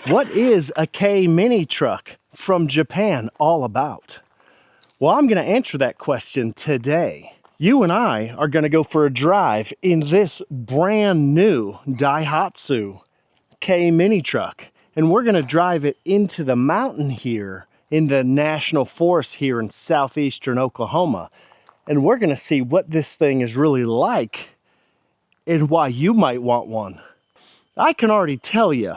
What is a K mini truck from Japan all about? Well, I'm going to answer that question today. You and I are going to go for a drive in this brand new Daihatsu K mini truck. And we're going to drive it into the mountain here in the national forest here in southeastern Oklahoma. And we're going to see what this thing is really like and why you might want one. I can already tell you,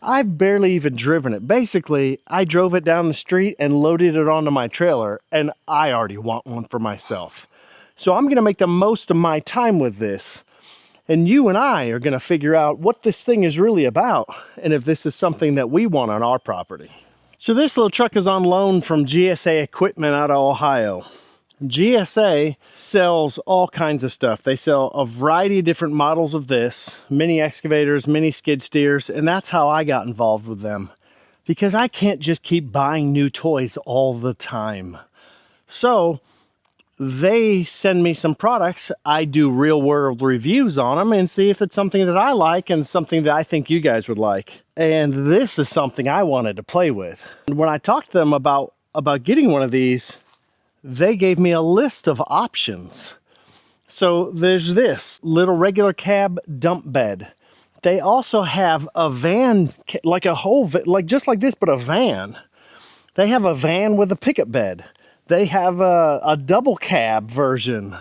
I've barely even driven it. Basically, I drove it down the street and loaded it onto my trailer, and I already want one for myself. So I'm gonna make the most of my time with this, and you and I are gonna figure out what this thing is really about, and if this is something that we want on our property. So this little truck is on loan from GSA Equipment out of Ohio. GSA sells all kinds of stuff. They sell a variety of different models of this, mini excavators, mini skid steers, and that's how I got involved with them. Because I can't just keep buying new toys all the time. So they send me some products. I do real world reviews on them and see if it's something that I like and something that I think you guys would like. And this is something I wanted to play with. And when I talked to them about getting one of these, they gave me a list of options. So there's this little regular cab dump bed. They also have a van, like a whole, like just like this, but a van. They have a van with a pickup bed. They have a double cab version.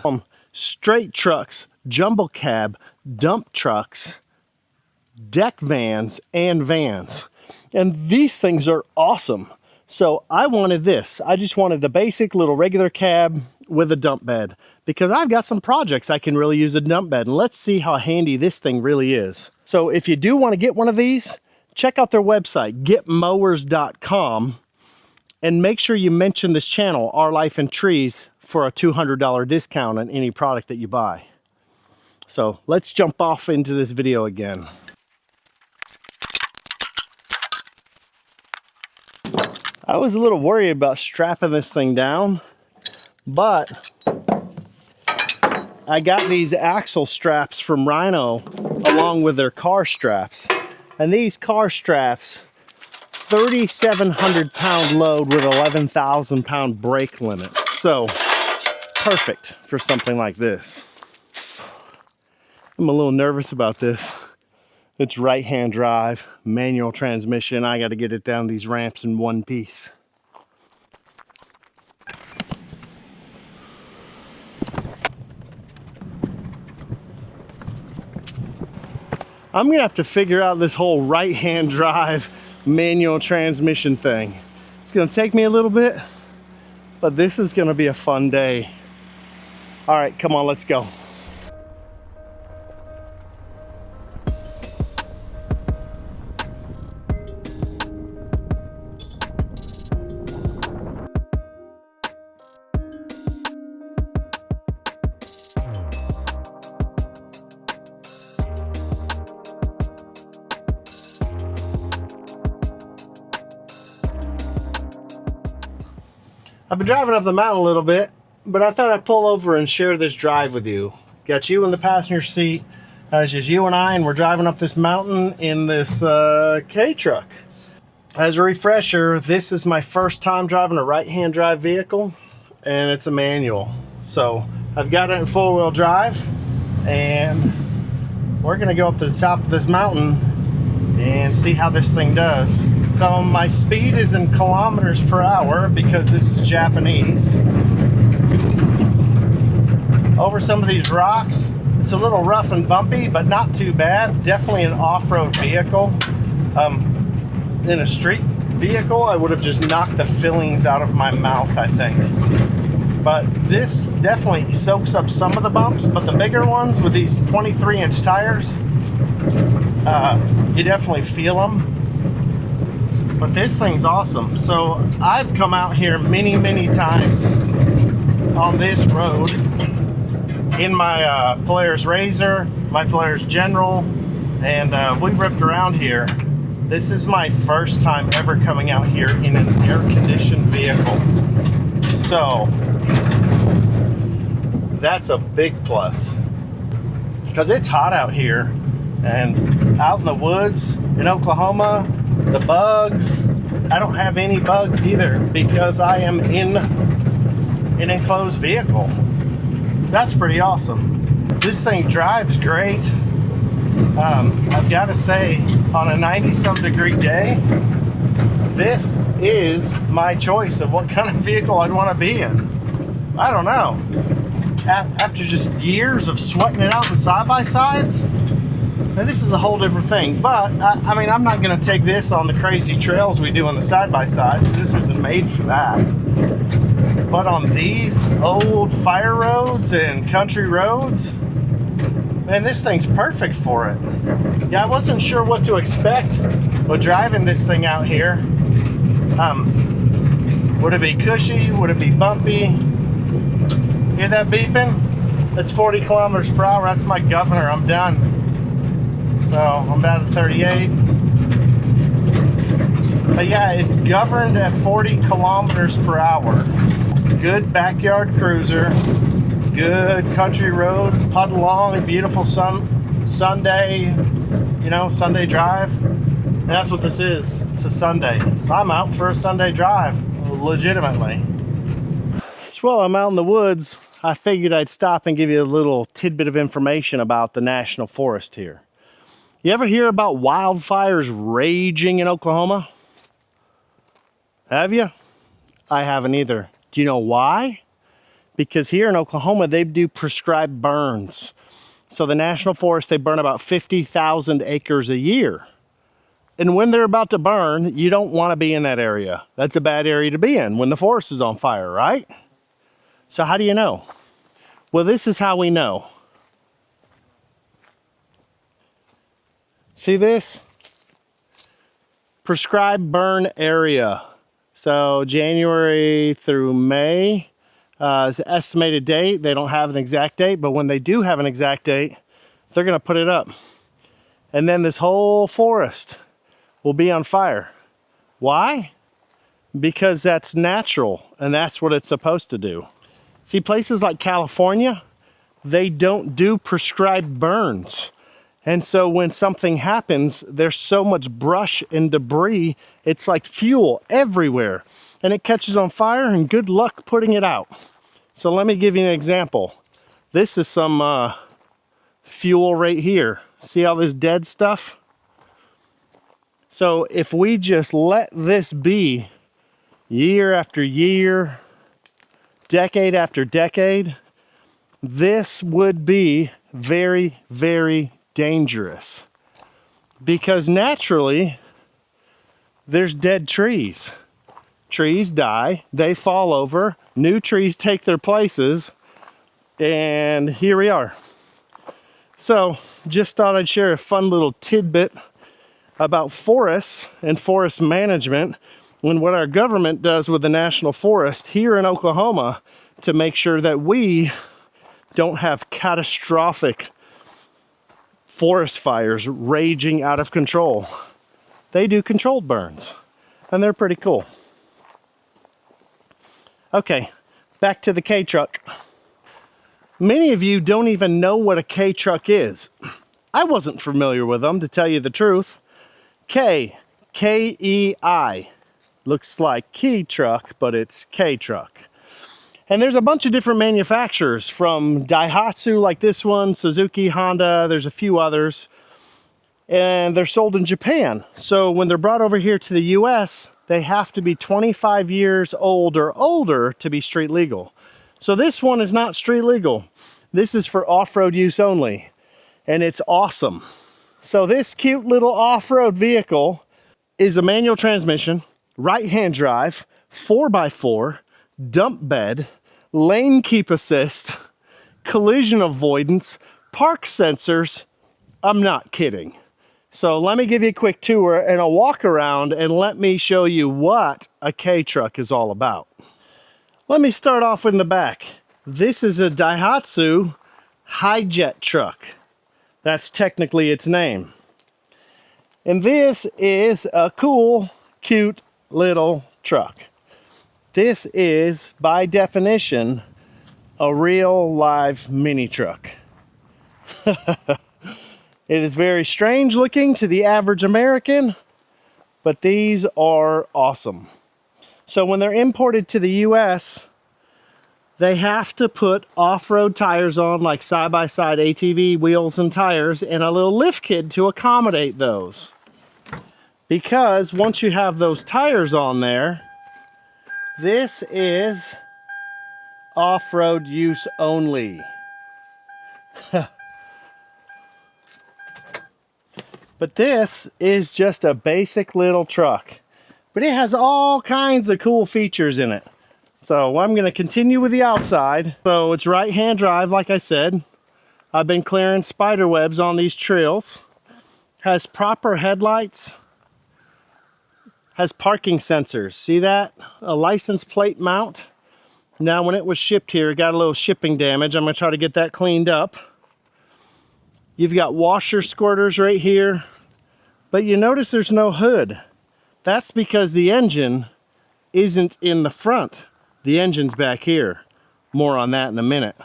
Straight trucks, jumbo cab, dump trucks, deck vans, and vans. And these things are awesome. So I wanted this. I just wanted the basic little regular cab with a dump bed because I've got some projects I can really use a dump bed, and let's see how handy this thing really is. So if you do want to get one of these, check out their website, getmowers.com, and make sure you mention this channel, OurLifeInTrees, for a $200 discount on any product that you buy. So let's jump off into this video again. I was a little worried about strapping this thing down, but I got these axle straps from Rhino along with their car straps. And these car straps, 3,700 pound load with 11,000 pound brake limit. So perfect for something like this. I'm a little nervous about this. It's right-hand drive, manual transmission. I got to get it down these ramps in one piece. I'm going to have to figure out this whole right-hand drive manual transmission thing. It's going to take me a little bit, but this is going to be a fun day. All right, come on, let's go. I've been driving up the mountain a little bit, but I thought I'd pull over and share this drive with you. Got you in the passenger seat. It's just you and I, and we're driving up this mountain in this K truck. As a refresher, this is my first time driving a right-hand drive vehicle, and it's a manual. So I've got it in four-wheel drive, and we're gonna go up to the top of this mountain and see how this thing does. So my speed is in kilometers per hour because this is Japanese. Over some of these rocks, it's a little rough and bumpy, but not too bad. Definitely an off-road vehicle. In a street vehicle, I would have just knocked the fillings out of my mouth, I think. But this definitely soaks up some of the bumps, but the bigger ones with these 23-inch tires, you definitely feel them. But this thing's awesome. So I've come out here many times on this road in my Polaris Razor, my Polaris General, and we've ripped around here. This is my first time ever coming out here in an air-conditioned vehicle. So that's a big plus because it's hot out here, and out in the woods in Oklahoma, The bugs, I don't have any bugs either because I am in an enclosed vehicle. That's pretty awesome. This thing drives great. I've got to say, on a 90-some degree day, this is my choice of what kind of vehicle I'd want to be in. I don't know. After just years of sweating it out in side-by-sides, now this is a whole different thing. But, I mean, I'm not going to take this on the crazy trails we do on the side-by-sides. This isn't made for that. But on these old fire roads and country roads, man, this thing's perfect for it. Yeah, I wasn't sure what to expect with driving this thing out here. Would it be cushy? Would it be bumpy? Hear that beeping? That's 40 kilometers per hour. That's my governor. I'm done. So I'm down to 38. But yeah, it's governed at 40 kilometers per hour. Good backyard cruiser. Good country road, putt along, beautiful Sunday, you know, Sunday drive. And that's what this is. It's a Sunday. So I'm out for a Sunday drive, legitimately. So while I'm out in the woods, I figured I'd stop and give you a little tidbit of information about the National Forest here. You ever hear about wildfires raging in Oklahoma? Have you? I haven't either. Do you know why? Because here in Oklahoma, they do prescribed burns. So the National Forest, they burn about 50,000 acres a year. And when they're about to burn, you don't want to be in that area. That's a bad area to be in when the forest is on fire, right? So how do you know? Well, this is how we know. See this? Prescribed burn area. So January through May. Is the estimated date. They don't have an exact date, but when they do have an exact date, they're going to put it up. And then this whole forest will be on fire. Why? Because that's natural, and that's what it's supposed to do. See, places like California, they don't do prescribed burns. And so when something happens, there's so much brush and debris, it's like fuel everywhere. And it catches on fire, and good luck putting it out. So let me give you an example. This is some fuel right here. See all this dead stuff? So if we just let this be year after year, decade after decade, this would be very, very dangerous. Because naturally, there's dead trees. Trees die, they fall over, new trees take their places, and here we are. So, just thought I'd share a fun little tidbit about forests and forest management and what our government does with the National Forest here in Oklahoma to make sure that we don't have catastrophic forest fires raging out of control. They do controlled burns, and they're pretty cool. Okay, back to the K-Truck. Many of you don't even know what a K-Truck is. I wasn't familiar with them, to tell you the truth. K-E-I. Looks like key truck, but it's K-Truck. And there's a bunch of different manufacturers, from Daihatsu, like this one, Suzuki, Honda, there's a few others. And they're sold in Japan. So when they're brought over here to the US, they have to be 25 years old or older to be street legal. So this one is not street legal. This is for off-road use only. And it's awesome. So this cute little off-road vehicle is a manual transmission, right-hand drive, 4x4, dump bed, lane keep assist, collision avoidance, park sensors. I'm not kidding. So let me give you a quick tour and a walk around, and let me show you what a K-Truck is all about. Let me start off in the back. This is a Daihatsu HI-Jet truck. That's technically its name. And this is a cool, cute little truck. This is, by definition, a real live mini truck. It is very strange looking to the average American, but these are awesome. So when they're imported to the US, they have to put off-road tires on, like side-by-side ATV wheels and tires, and a little lift kit to accommodate those. Because once you have those tires on there, this is off-road use only. But this is just a basic little truck. But it has all kinds of cool features in it. So I'm going to continue with the outside. So it's right-hand drive, like I said. I've been clearing spider webs on these trails. Has proper headlights. Has parking sensors. See that? A license plate mount. Now when it was shipped here, it got a little shipping damage. I'm going to try to get that cleaned up. You've got washer squirters right here. But you notice there's no hood. That's because the engine isn't in the front. The engine's back here. More on that in a minute.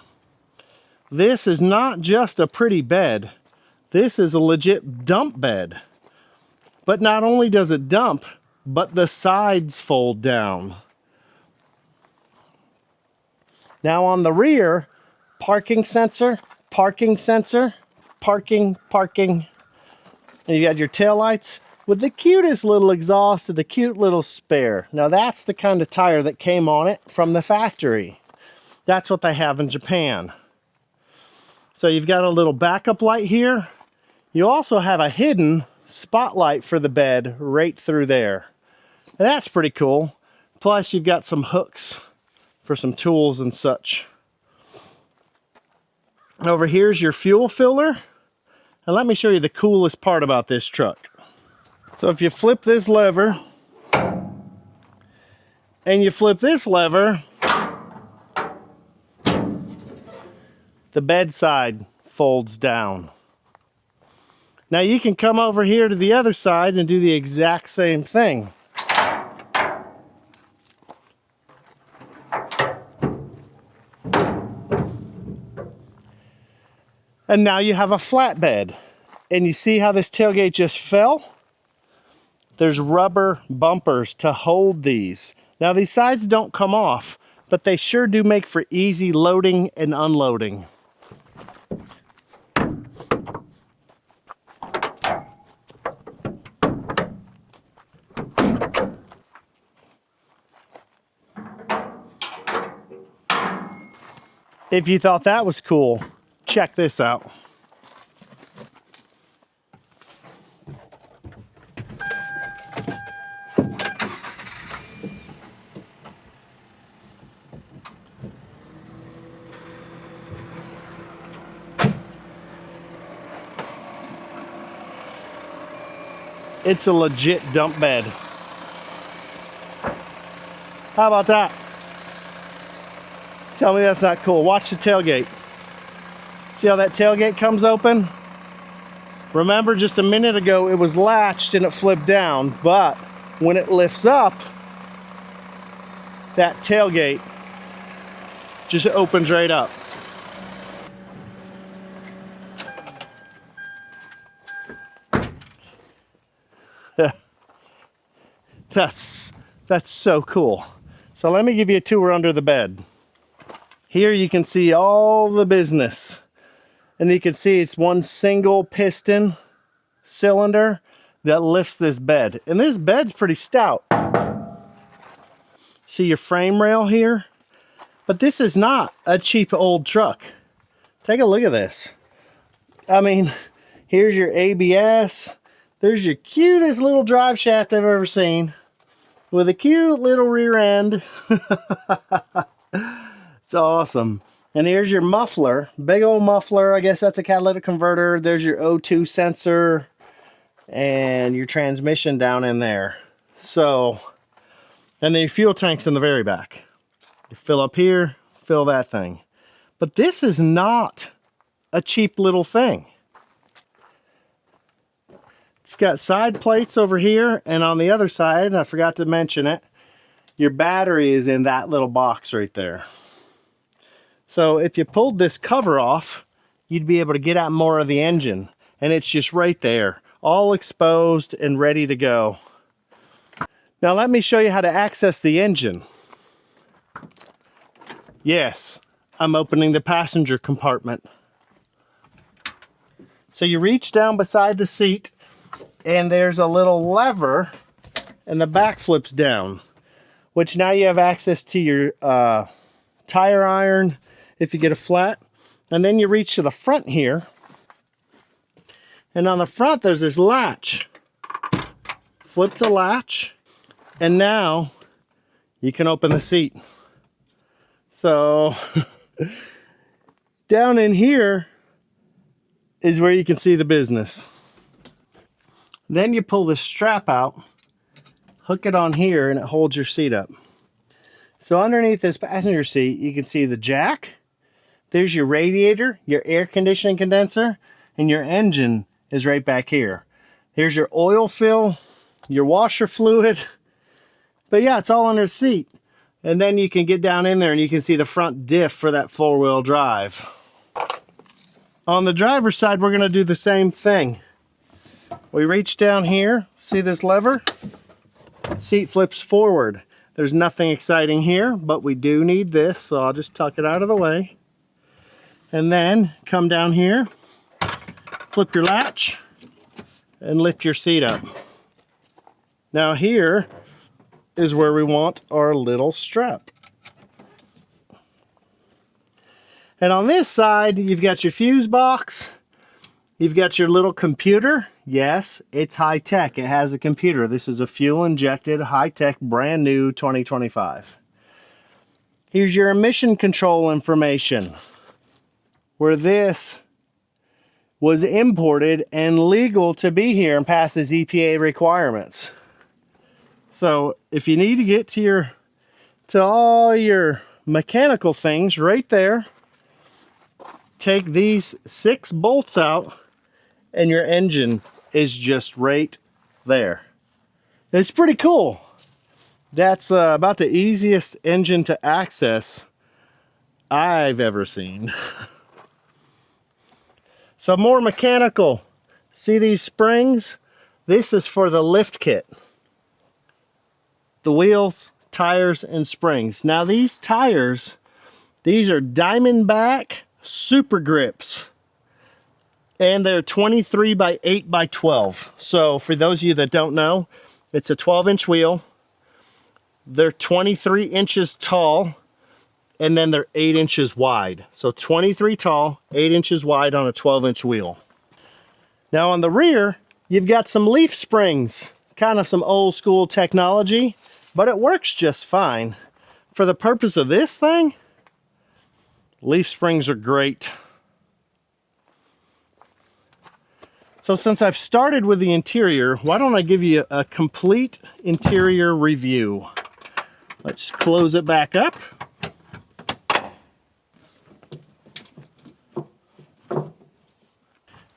This is not just a pretty bed. This is a legit dump bed. But not only does it dump, but the sides fold down. Now on the rear, parking sensor, parking sensor, parking. And you got your taillights with the cutest little exhaust and the cute little spare. Now that's the kind of tire that came on it from the factory. That's what they have in Japan. So you've got a little backup light here. You also have a hidden spotlight for the bed right through there. And that's pretty cool. Plus you've got some hooks for some tools and such. Over here's your fuel filler. And let me show you the coolest part about this truck. So if you flip this lever, and you flip this lever, the bedside folds down. Now you can come over here to the other side and do the exact same thing. And now you have a flatbed. And you see how this tailgate just fell? There's rubber bumpers to hold these. Now these sides don't come off, but they sure do make for easy loading and unloading. If you thought that was cool, check this out. It's a legit dump bed. How about that? Tell me that's not cool. Watch the tailgate. See how that tailgate comes open? Remember just a minute ago it was latched and it flipped down, but when it lifts up, that tailgate just opens right up. That's so cool. So let me give you a tour under the bed. Here you can see all the business. And you can see it's one single piston cylinder that lifts this bed. And this bed's pretty stout. See your frame rail here? But this is not a cheap old truck. Take a look at this. I mean, here's your ABS. There's your cutest little drive shaft I've ever seen. With a cute little rear end. It's awesome. And here's your muffler. Big old muffler. I guess that's a catalytic converter. There's your O2 sensor. And your transmission down in there. So, and then your fuel tank's in the very back. You fill up here, fill that thing. But this is not a cheap little thing. It's got side plates over here, and on the other side, I forgot to mention it, your battery is in that little box right there. So if you pulled this cover off, you'd be able to get out more of the engine, and it's just right there, all exposed and ready to go. Now let me show you how to access the engine. Yes, I'm opening the passenger compartment. So you reach down beside the seat and there's a little lever and the back flips down, which now you have access to your tire iron if you get a flat. And then you reach to the front here, and on the front there's this latch. Flip the latch, and now you can open the seat. So down in here is where you can see the business. Then you pull this strap out, hook it on here, and it holds your seat up. So underneath this passenger seat, you can see the jack. There's your radiator, your air conditioning condenser, and your engine is right back here. There's your oil fill, your washer fluid. But yeah, it's all under the seat. And then you can get down in there and you can see the front diff for that four-wheel drive. On the driver's side, we're gonna do the same thing. We reach down here, see this lever? Seat flips forward. There's nothing exciting here, but we do need this, so I'll just tuck it out of the way. And then come down here, flip your latch, and lift your seat up. Now here is where we want our little strap. And on this side, you've got your fuse box, you've got your little computer. Yes, it's high tech. It has a computer. This is a fuel injected, high tech, brand new 2025. Here's your emission control information, where this was imported and legal to be here and passes EPA requirements. So if you need to get to all your mechanical things right there, take these 6 bolts out and your engine is just right there. It's pretty cool. That's about the easiest engine to access I've ever seen. So more mechanical. See these springs? This is for the lift kit. The wheels, tires, and springs. Now these tires, these are Diamondback Super Grips. And they're 23 by 8 by 12. So for those of you that don't know, it's a 12-inch wheel. They're 23 inches tall, and then they're 8 inches wide. So 23 tall, 8 inches wide on a 12-inch wheel. Now on the rear, you've got some leaf springs. Kind of some old school technology, but it works just fine. For the purpose of this thing, leaf springs are great. So since I've started with the interior, why don't I give you a complete interior review? Let's close it back up.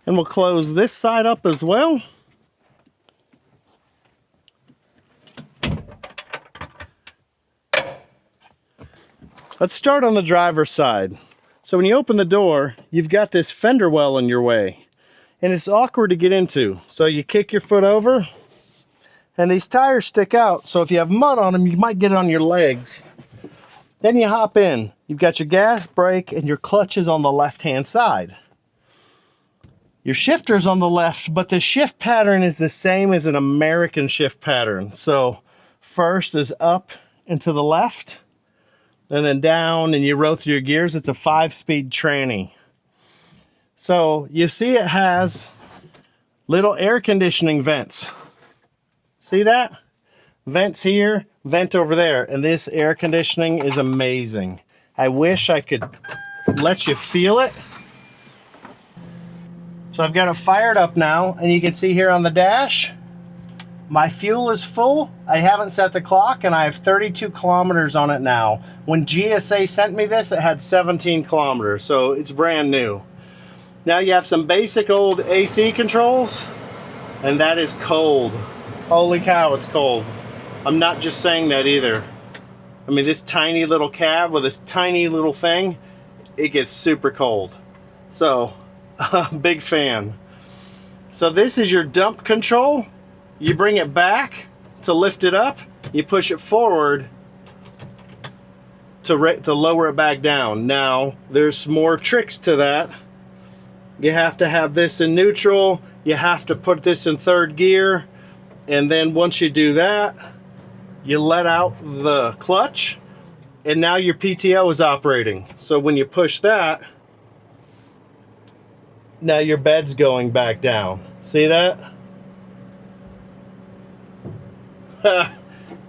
And we'll close this side up as well. Let's start on the driver's side. So when you open the door, you've got this fender well in your way. And it's awkward to get into. So you kick your foot over, and these tires stick out. So if you have mud on them, you might get it on your legs. Then you hop in. You've got your gas, brake, and your clutch is on the left-hand side. Your shifter's on the left, but the shift pattern is the same as an American shift pattern. So first is up and to the left, and then down, and you roll through your gears. It's a 5-speed tranny. So you see it has little air conditioning vents. See that? Vents here, vent over there. And this air conditioning is amazing. I wish I could let you feel it. So I've got it fired up now, and you can see here on the dash, my fuel is full. I haven't set the clock, and I have 32 kilometers on it now. When GSA sent me this, it had 17 kilometers, so it's brand new. Now you have some basic old AC controls, and that is cold. Holy cow, it's cold. I'm not just saying that either. I mean, this tiny little cab with this tiny little thing, it gets super cold. So, big fan. So this is your dump control. You bring it back to lift it up, you push it forward to lower it back down. Now, there's more tricks to that. You have to have this in neutral. You have to put this in third gear. And then once you do that, you let out the clutch. And now your PTO is operating. So when you push that, now your bed's going back down. See that?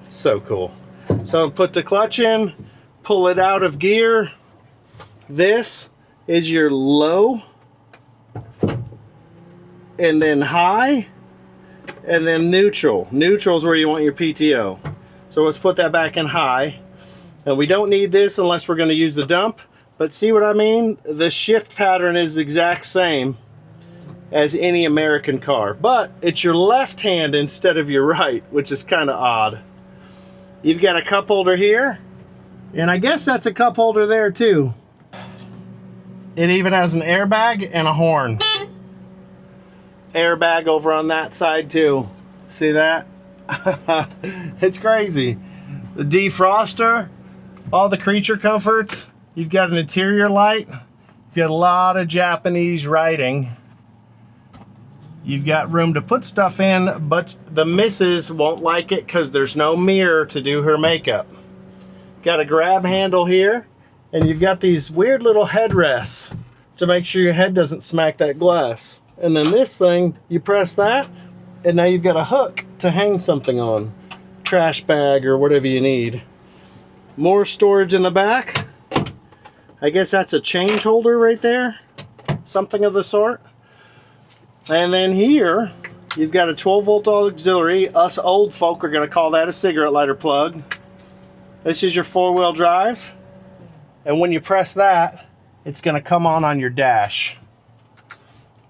So cool. So put the clutch in, pull it out of gear. This is your low, and then high, and then neutral. Neutral is where you want your PTO. So let's put that back in high. And we don't need this unless we're going to use the dump. But see what I mean? The shift pattern is the exact same as any American car. But it's your left hand instead of your right, which is kind of odd. You've got a cup holder here. And I guess that's a cup holder there too. It even has an airbag and a horn. Airbag over on that side too. See that? It's crazy. The defroster, all the creature comforts. You've got an interior light. You've got a lot of Japanese writing. You've got room to put stuff in, but the missus won't like it because there's no mirror to do her makeup. Got a grab handle here, and you've got these weird little headrests to make sure your head doesn't smack that glass. And then this thing, you press that, and now you've got a hook to hang something on. Trash bag or whatever you need. More storage in the back. I guess that's a change holder right there. Something of the sort. And then here, you've got a 12-volt auxiliary. Us old folk are going to call that a cigarette lighter plug. This is your 4-wheel drive. And when you press that, it's going to come on your dash.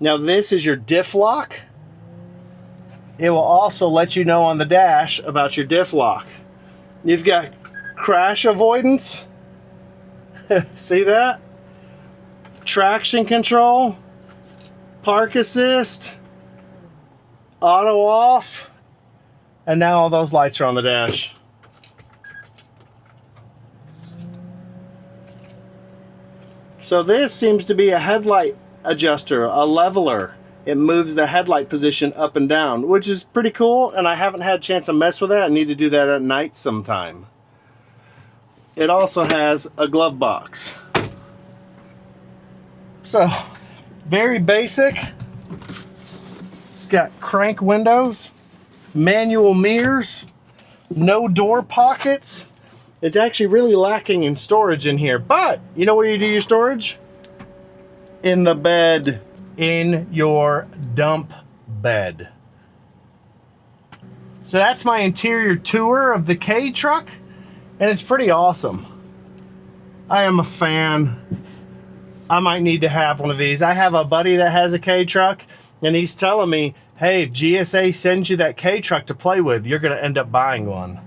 Now this is your diff lock. It will also let you know on the dash about your diff lock. You've got crash avoidance. See that? Traction control. Park assist. Auto off. And now all those lights are on the dash. So this seems to be a headlight adjuster, a leveler. It moves the headlight position up and down, which is pretty cool, and I haven't had a chance to mess with that. I need to do that at night sometime. It also has a glove box. So, very basic. It's got crank windows, manual mirrors, no door pockets. It's actually really lacking in storage in here, but you know where you do your storage? In the bed, in your dump bed. So that's my interior tour of the K truck, and it's pretty awesome. I am a fan. I might need to have one of these. I have a buddy that has a K truck, and he's telling me, hey, if GSA sends you that K truck to play with, you're gonna end up buying one.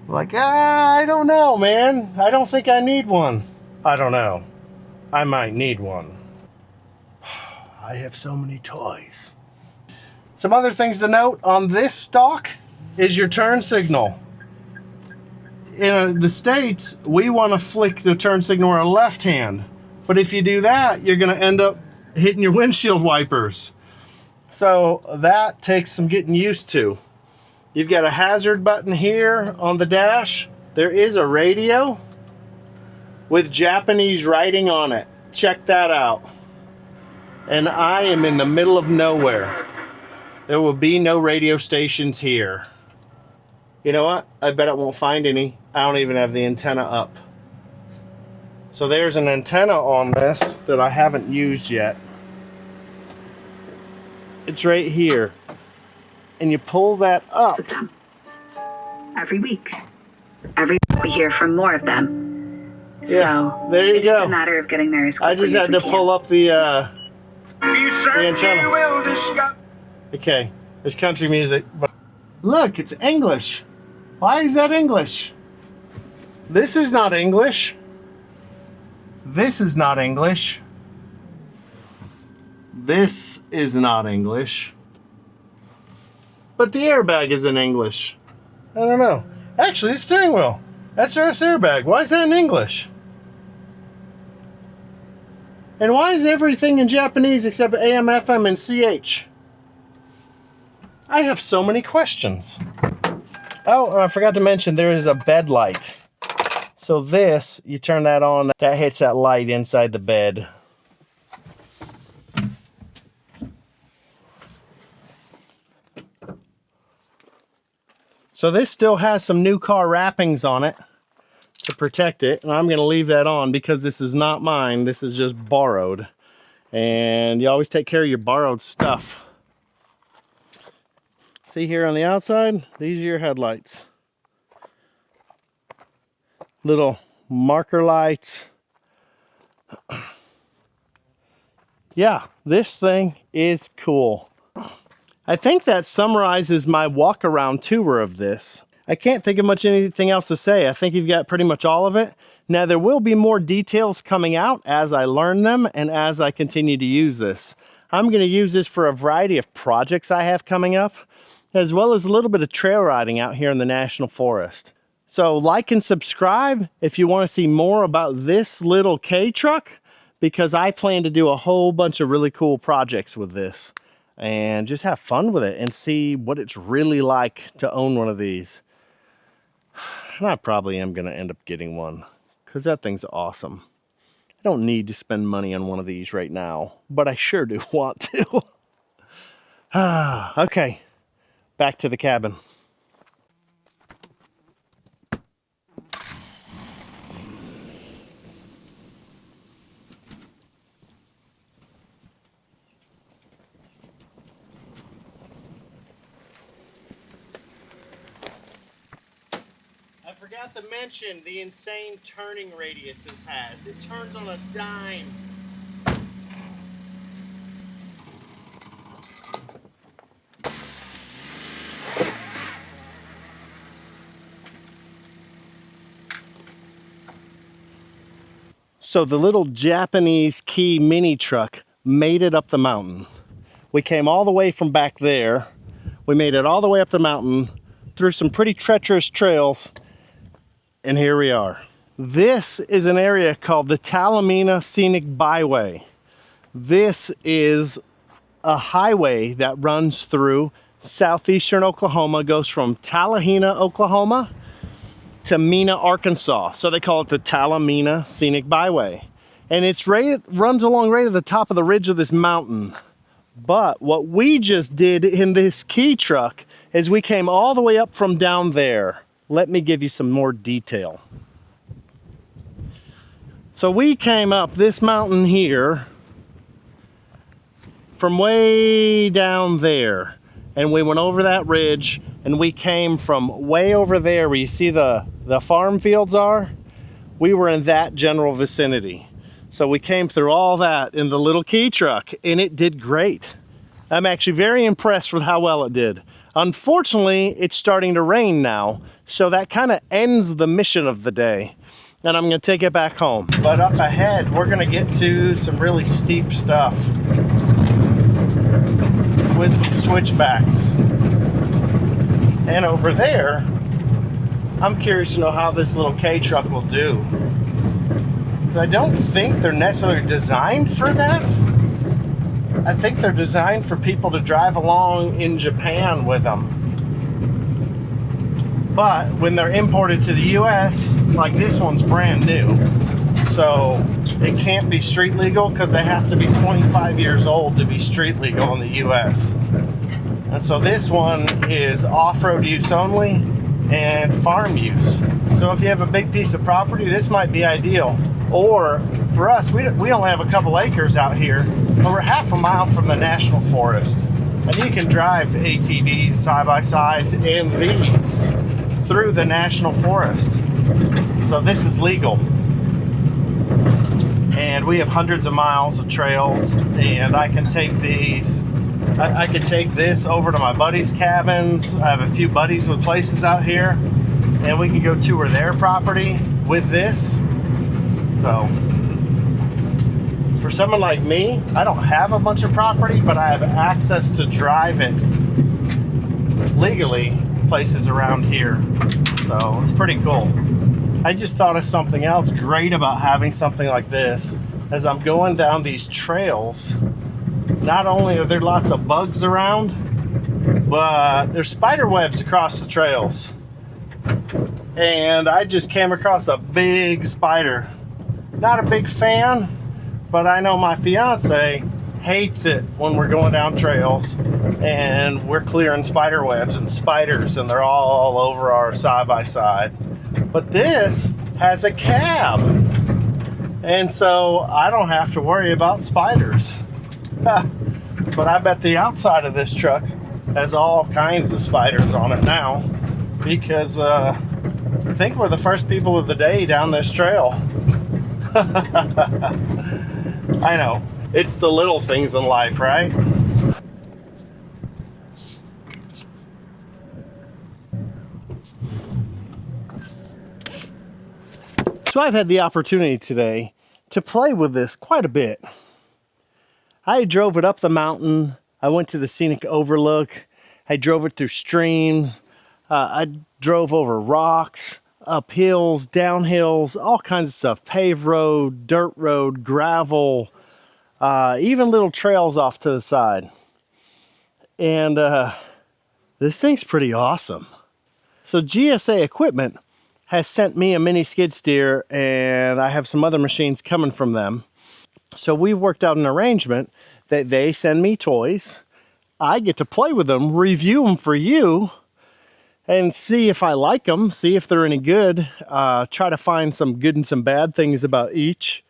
Like, I don't know, man. I don't think I need one. I don't know. I might need one. I have so many toys. Some other things to note on this stock is your turn signal. In the States, we want to flick the turn signal with our left hand. But if you do that, you're going to end up hitting your windshield wipers. So that takes some getting used to. You've got a hazard button here on the dash. There is a radio with Japanese writing on it. Check that out. And I am in the middle of nowhere. There will be no radio stations here. You know what? I bet it won't find any. I don't even have the antenna up. So there's an antenna on this that I haven't used yet. It's right here. And you pull that up. Every week. Every week we hear from more of them. Yeah, so there you go. It's a matter of getting there as quickly I just had to pull up the antenna. Okay, there's country music. Look, it's English. Why is that English? This is not English. This is not English. This is not English. But the airbag is in English. I don't know. Actually, the steering wheel. That's our airbag. Why is that in English? And why is everything in Japanese except AM, FM, and CH? I have so many questions. Oh, I forgot to mention there is a bed light. So this, you turn that on, that hits that light inside the bed. So this still has some new car wrappings on it to protect it, and I'm going to leave that on because this is not mine. This is just borrowed, and you always take care of your borrowed stuff. See here on the outside, these are your headlights. Little marker lights. Yeah, this thing is cool. I think that summarizes my walk-around tour of this. I can't think of much anything else to say. I think you've got pretty much all of it. Now, there will be more details coming out as I learn them and as I continue to use this. I'm going to use this for a variety of projects I have coming up, as well as a little bit of trail riding out here in the National Forest. So like and subscribe if you want to see more about this little K truck, because I plan to do a whole bunch of really cool projects with this. And just have fun with it and see what it's really like to own one of these. And I probably am going to end up getting one because that thing's awesome. I don't need to spend money on one of these right now, but I sure do want to. Okay, back to the cabin. I forgot to mention the insane turning radius this has. It turns on a dime. So the little Japanese key mini truck made it up the mountain. We came all the way from back there. We made it all the way up the mountain through some pretty treacherous trails. And here we are. This is an area called the Talamina Scenic Byway. This is a highway that runs through southeastern Oklahoma, goes from Talahena, Oklahoma to Mena, Arkansas. So they call it the Talamina Scenic Byway. And it's runs along right at the top of the ridge of this mountain. But what we just did in this key truck is we came all the way up from down there. Let me give you some more detail. So we came up this mountain here from way down there, and we went over that ridge, and we came from way over there where you see the farm fields are. We were in that general vicinity. So we came through all that in the little key truck, and it did great. I'm actually very impressed with how well it did. Unfortunately, it's starting to rain now, so that kind of ends the mission of the day, and I'm going to take it back home. But up ahead, we're going to get to some really steep stuff with some switchbacks. And over there, I'm curious to know how this little K truck will do. Because I don't think they're necessarily designed for that. I think they're designed for people to drive along in Japan with them. But when they're imported to the US, like this one's brand new, so it can't be street legal because they have to be 25 years old to be street legal in the US. And so this one is off-road use only and farm use. So if you have a big piece of property, this might be ideal. Or for us, we only have a couple acres out here, but we're half a mile from the National Forest. And you can drive ATVs, side-by-sides, and these through the National Forest. So this is legal. And we have hundreds of miles of trails, and I can take these. I could take this over to my buddies' cabins. I have a few buddies with places out here, and we can go tour their property with this. So for someone like me, I don't have a bunch of property, but I have access to drive it legally places around here. So it's pretty cool. I just thought of something else great about having something like this. As I'm going down these trails, not only are there lots of bugs around, but there's spider webs across the trails. And I just came across a big spider. Not a big fan, but I know my fiance hates it when we're going down trails and we're clearing spider webs and spiders, and they're all over our side-by-side. But this has a cab, and so I don't have to worry about spiders. But I bet the outside of this truck has all kinds of spiders on it now, because I think we're the first people of the day down this trail. I know, it's the little things in life, right? So I've had the opportunity today to play with this quite a bit. I drove it up the mountain. I went to the scenic overlook. I drove it through streams. I drove over rocks, up hills, down hills, all kinds of stuff. Paved road, dirt road, gravel, even little trails off to the side. And this thing's pretty awesome. So GSA Equipment has sent me a mini skid steer, and I have some other machines coming from them. So we've worked out an arrangement that they send me toys. I get to play with them, review them for you, and see if I like them, see if they're any good, try to find some good and some bad things about each.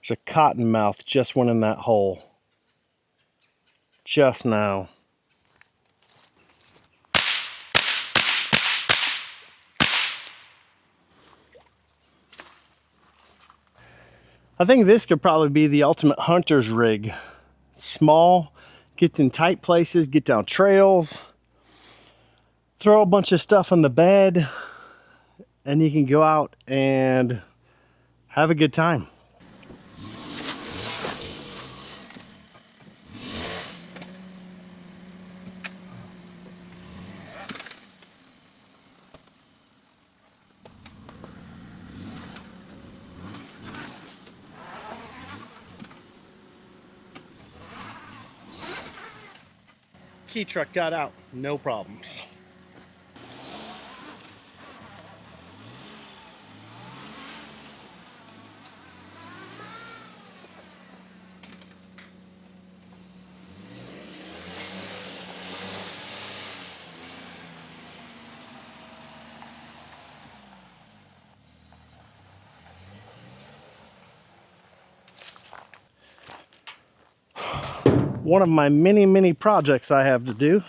There's a cottonmouth just went in that hole. Just now. I think this could probably be the ultimate hunter's rig. Small, get in tight places, get down trails, throw a bunch of stuff on the bed, and you can go out and have a good time. Key truck got out, no problems. One of my many projects I have to do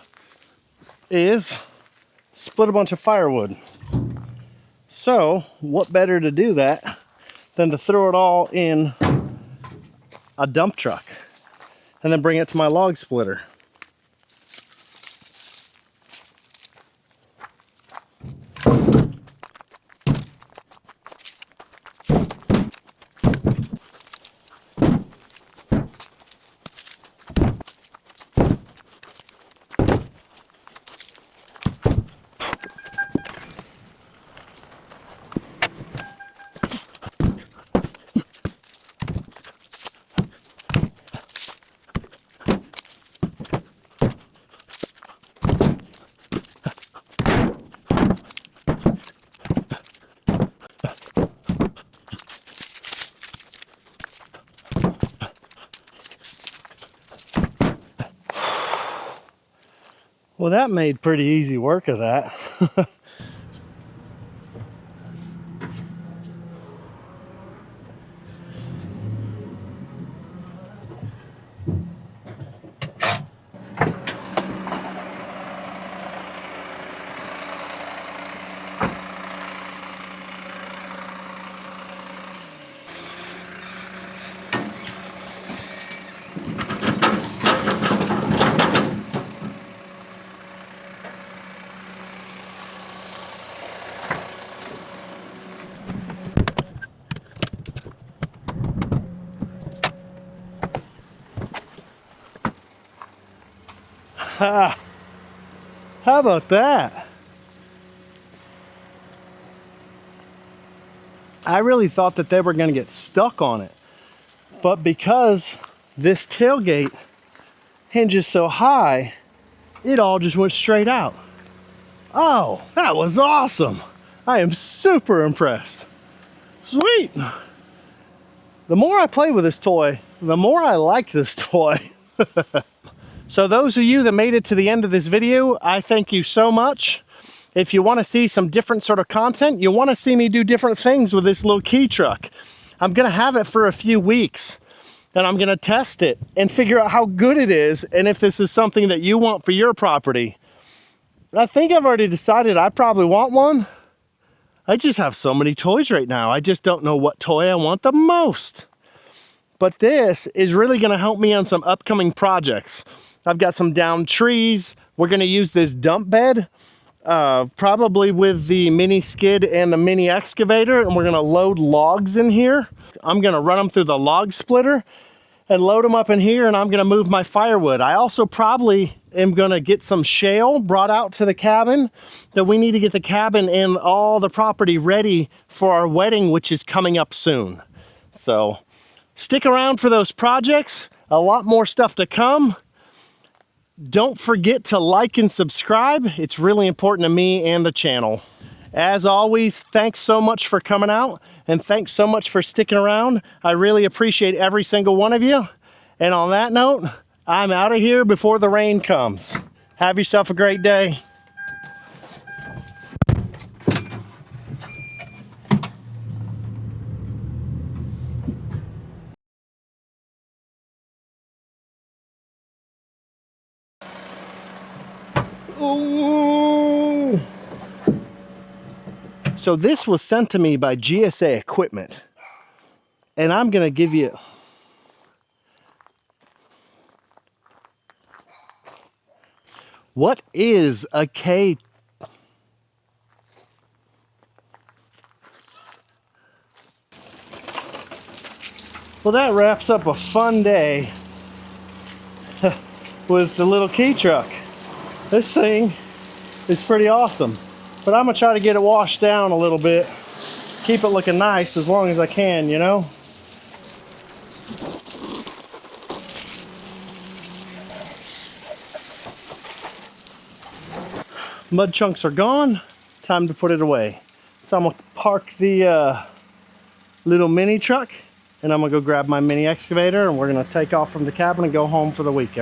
is split a bunch of firewood. So what better to do that than to throw it all in a dump truck and then bring it to my log splitter. Well, that made pretty easy work of that. How about that? I really thought that they were going to get stuck on it. But because this tailgate hinges so high, it all just went straight out. Oh, that was awesome. I am super impressed. Sweet. The more I play with this toy, the more I like this toy. So those of you that made it to the end of this video, I thank you so much. If you want to see some different sort of content, you want to see me do different things with this little key truck, I'm going to have it for a few weeks. And I'm going to test it and figure out how good it is and if this is something that you want for your property. I think I've already decided I probably want one. I just have so many toys right now. I just don't know what toy I want the most. But this is really going to help me on some upcoming projects. I've got some downed trees. We're going to use this dump bed, probably with the mini skid and the mini excavator, and we're going to load logs in here. I'm going to run them through the log splitter and load them up in here, and I'm going to move my firewood. I also probably am going to get some shale brought out to the cabin, that we need to get the cabin and all the property ready for our wedding, which is coming up soon. So stick around for those projects. A lot more stuff to come. Don't forget to like and subscribe. It's really important to me and the channel. As always, thanks so much for coming out, and thanks so much for sticking around. I really appreciate every single one of you. And on that note, I'm out of here before the rain comes. Have yourself a great day. Ooh. So this was sent to me by GSA Equipment, and I'm gonna give you, what is a K? Well, that wraps up a fun day with the little key truck. This thing is pretty awesome, but I'm gonna try to get it washed down a little bit, keep it looking nice as long as I can, you know? Mud chunks are gone, time to put it away. So I'm gonna park the little mini truck, and I'm gonna go grab my mini excavator, and we're gonna take off from the cabin and go home for the weekend.